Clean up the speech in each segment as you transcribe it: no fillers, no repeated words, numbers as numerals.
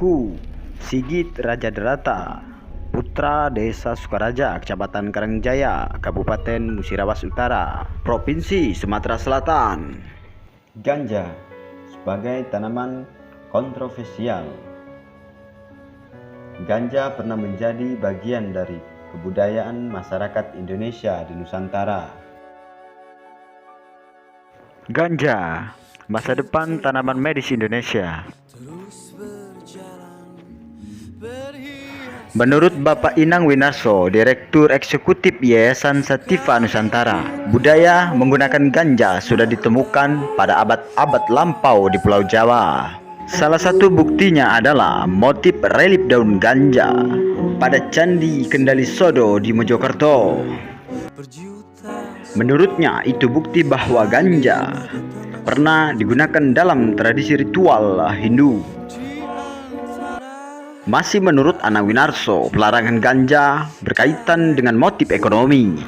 Aku, Sigit Rajaderata, putra Desa Sukaraja, Kecamatan Karangjaya, Kabupaten Musirawas Utara, Provinsi Sumatera Selatan. Ganja sebagai tanaman kontroversial. Ganja pernah menjadi bagian dari kebudayaan masyarakat Indonesia di Nusantara. Ganja, masa depan tanaman medis Indonesia. Menurut Bapak Inang Winarso, Direktur Eksekutif Yayasan Sativa Nusantara, budaya menggunakan ganja sudah ditemukan pada abad-abad lampau di Pulau Jawa. Salah satu buktinya adalah motif relief daun ganja pada Candi Kendali Sodo di Mojokerto. Menurutnya, itu bukti bahwa ganja pernah digunakan dalam tradisi ritual Hindu. Masih menurut Anang Winarso, pelarangan ganja berkaitan dengan motif ekonomi.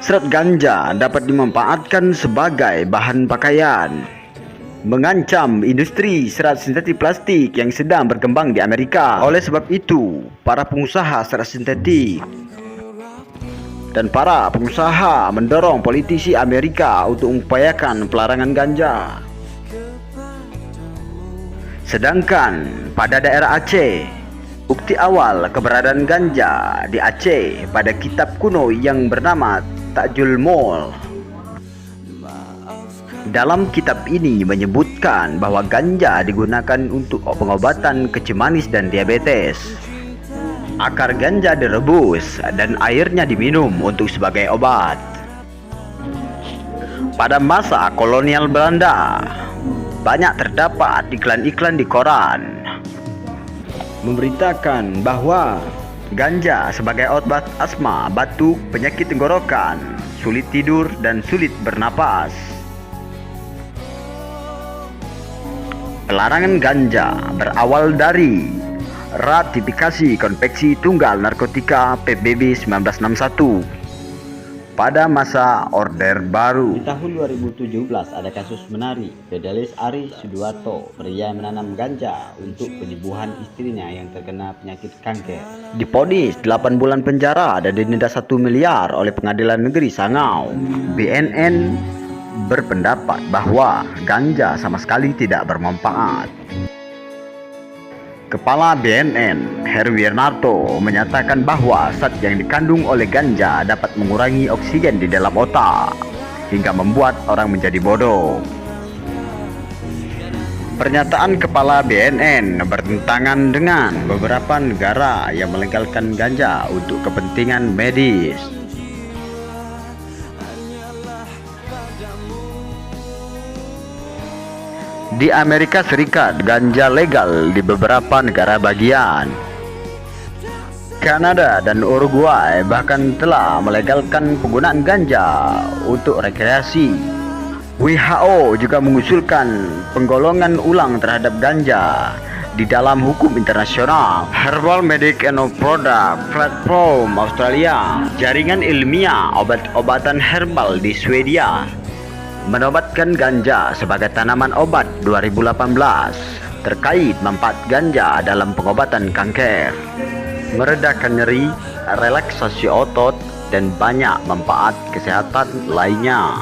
Serat ganja dapat dimanfaatkan sebagai bahan pakaian, mengancam industri serat sintetik plastik yang sedang berkembang di Amerika. Oleh sebab itu, para pengusaha serat sintetik dan para pengusaha mendorong politisi Amerika untuk mengupayakan pelarangan ganja. Sedangkan pada daerah Aceh, bukti awal keberadaan ganja di Aceh pada kitab kuno yang bernama Takjul Mol. Dalam kitab ini menyebutkan bahwa ganja digunakan untuk pengobatan kecil manis dan diabetes. Akar ganja direbus dan airnya diminum untuk sebagai obat. Pada masa kolonial Belanda, banyak terdapat iklan-iklan di koran memberitakan bahwa ganja sebagai obat asma, batuk, penyakit tenggorokan, sulit tidur, dan sulit bernapas. Pelarangan ganja berawal dari ratifikasi Konvensi Tunggal Narkotika PBB 1961 pada masa Orde Baru. Di tahun 2017 ada kasus menarik. Fidelis Ari Sudiwarto, pria yang menanam ganja untuk penyembuhan istrinya yang terkena penyakit kanker, divonis 8 bulan penjara dan didenda 1 miliar oleh Pengadilan Negeri Sangau. BNN berpendapat bahwa ganja sama sekali tidak bermanfaat. Kepala BNN, Heru Wirnarto, menyatakan bahwa zat yang dikandung oleh ganja dapat mengurangi oksigen di dalam otak hingga membuat orang menjadi bodoh. Pernyataan Kepala BNN bertentangan dengan beberapa negara yang melegalkan ganja untuk kepentingan medis. Di Amerika Serikat, ganja legal di beberapa negara bagian. Kanada dan Uruguay bahkan telah melegalkan penggunaan ganja untuk rekreasi. WHO juga mengusulkan penggolongan ulang terhadap ganja di dalam hukum internasional. Herbal Medical Product Platform Australia, jaringan ilmiah obat-obatan herbal di Swedia, menobatkan ganja sebagai tanaman obat 2018 terkait manfaat ganja dalam pengobatan kanker, meredakan nyeri, relaksasi otot, dan banyak manfaat kesehatan lainnya.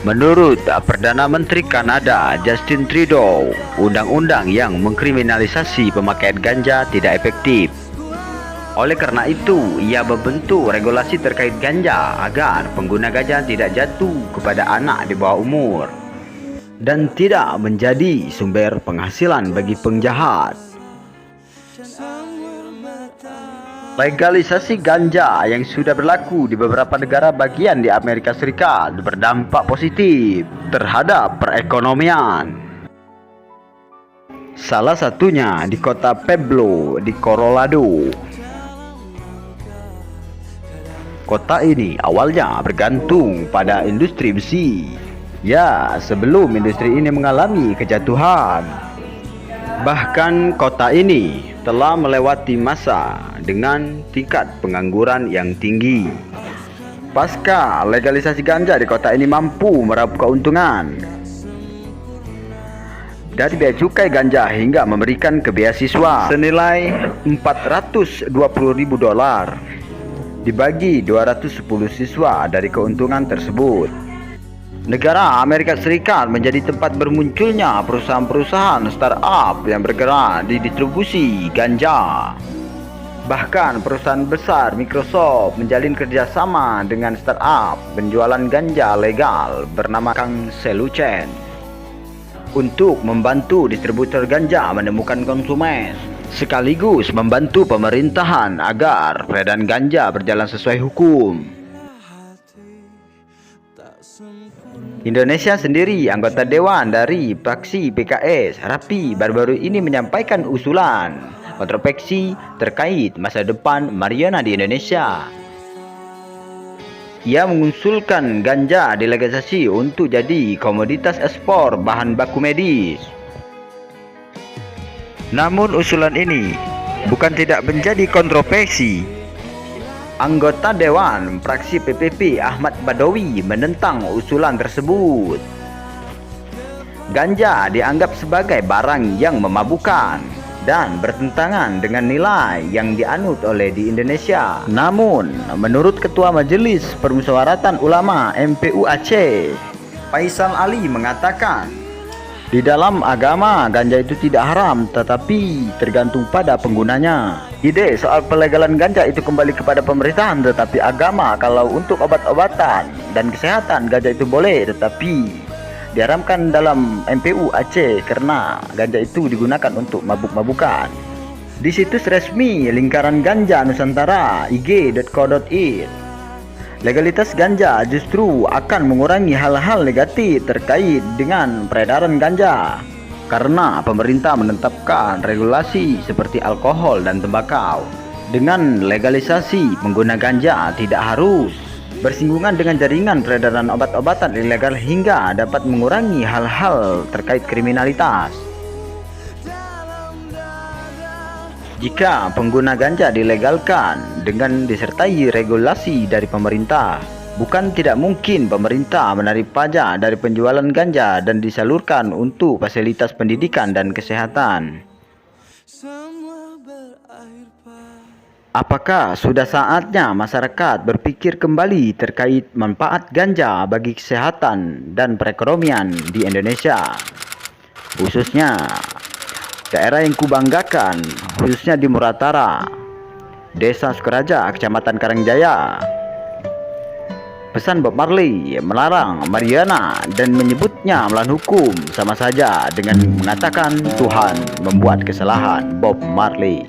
Menurut Perdana Menteri Kanada Justin Trudeau, undang-undang yang mengkriminalisasi pemakaian ganja tidak efektif. Oleh karena itu, ia membentuk regulasi terkait ganja agar pengguna ganja tidak jatuh kepada anak di bawah umur dan tidak menjadi sumber penghasilan bagi penjahat. Legalisasi ganja yang sudah berlaku di beberapa negara bagian di Amerika Serikat berdampak positif terhadap perekonomian. Salah satunya di kota Pueblo di Colorado. Kota ini awalnya bergantung pada industri besi. Ya, sebelum industri ini mengalami kejatuhan. Bahkan kota ini telah melewati masa dengan tingkat pengangguran yang tinggi. Pasca legalisasi ganja di kota ini mampu meraup keuntungan dari bea cukai ganja hingga memberikan ke beasiswa senilai $420.000 dibagi 210 siswa dari keuntungan tersebut. Negara Amerika Serikat menjadi tempat bermunculnya perusahaan-perusahaan startup yang bergerak di distribusi ganja. Bahkan perusahaan besar Microsoft menjalin kerjasama dengan startup penjualan ganja legal bernama Kang Selucen untuk membantu distributor ganja menemukan konsumen, sekaligus membantu pemerintahan agar peredaran ganja berjalan sesuai hukum. Indonesia sendiri, anggota dewan dari fraksi PKS Rapi baru-baru ini menyampaikan usulan kontroversi terkait masa depan marijuana di Indonesia. Ia mengusulkan ganja dilegalisasi untuk jadi komoditas ekspor bahan baku medis. Namun usulan ini bukan tidak menjadi kontroversi. Anggota Dewan fraksi PPP Ahmad Badawi menentang usulan tersebut. Ganja dianggap sebagai barang yang memabukkan dan bertentangan dengan nilai yang dianut oleh di Indonesia. Namun, menurut Ketua Majelis Permusyawaratan Ulama MPU Aceh, Faisal Ali mengatakan, di dalam agama ganja itu tidak haram, tetapi tergantung pada penggunanya. Ide soal pelegalan ganja itu kembali kepada pemerintahan, tetapi agama kalau untuk obat-obatan dan kesehatan ganja itu boleh, tetapi diharamkan dalam MPU Aceh karena ganja itu digunakan untuk mabuk-mabukan. Di situs resmi Lingkaran Ganja Nusantara ig.co.id, legalitas ganja justru akan mengurangi hal-hal negatif terkait dengan peredaran ganja karena pemerintah menetapkan regulasi seperti alkohol dan tembakau. Dengan legalisasi pengguna ganja tidak harus bersinggungan dengan jaringan peredaran obat-obatan ilegal hingga dapat mengurangi hal-hal terkait kriminalitas. Jika pengguna ganja dilegalkan dengan disertai regulasi dari pemerintah, bukan tidak mungkin pemerintah menarik pajak dari penjualan ganja dan disalurkan untuk fasilitas pendidikan dan kesehatan. Apakah sudah saatnya masyarakat berpikir kembali terkait manfaat ganja bagi kesehatan dan perekonomian di Indonesia, khususnya daerah yang kubanggakan, khususnya di Muratara, Desa Sukaraja, Kecamatan Karangjaya. Pesan Bob Marley melarang marijuana dan menyebutnya melawan hukum sama saja dengan mengatakan Tuhan membuat kesalahan. Bob Marley.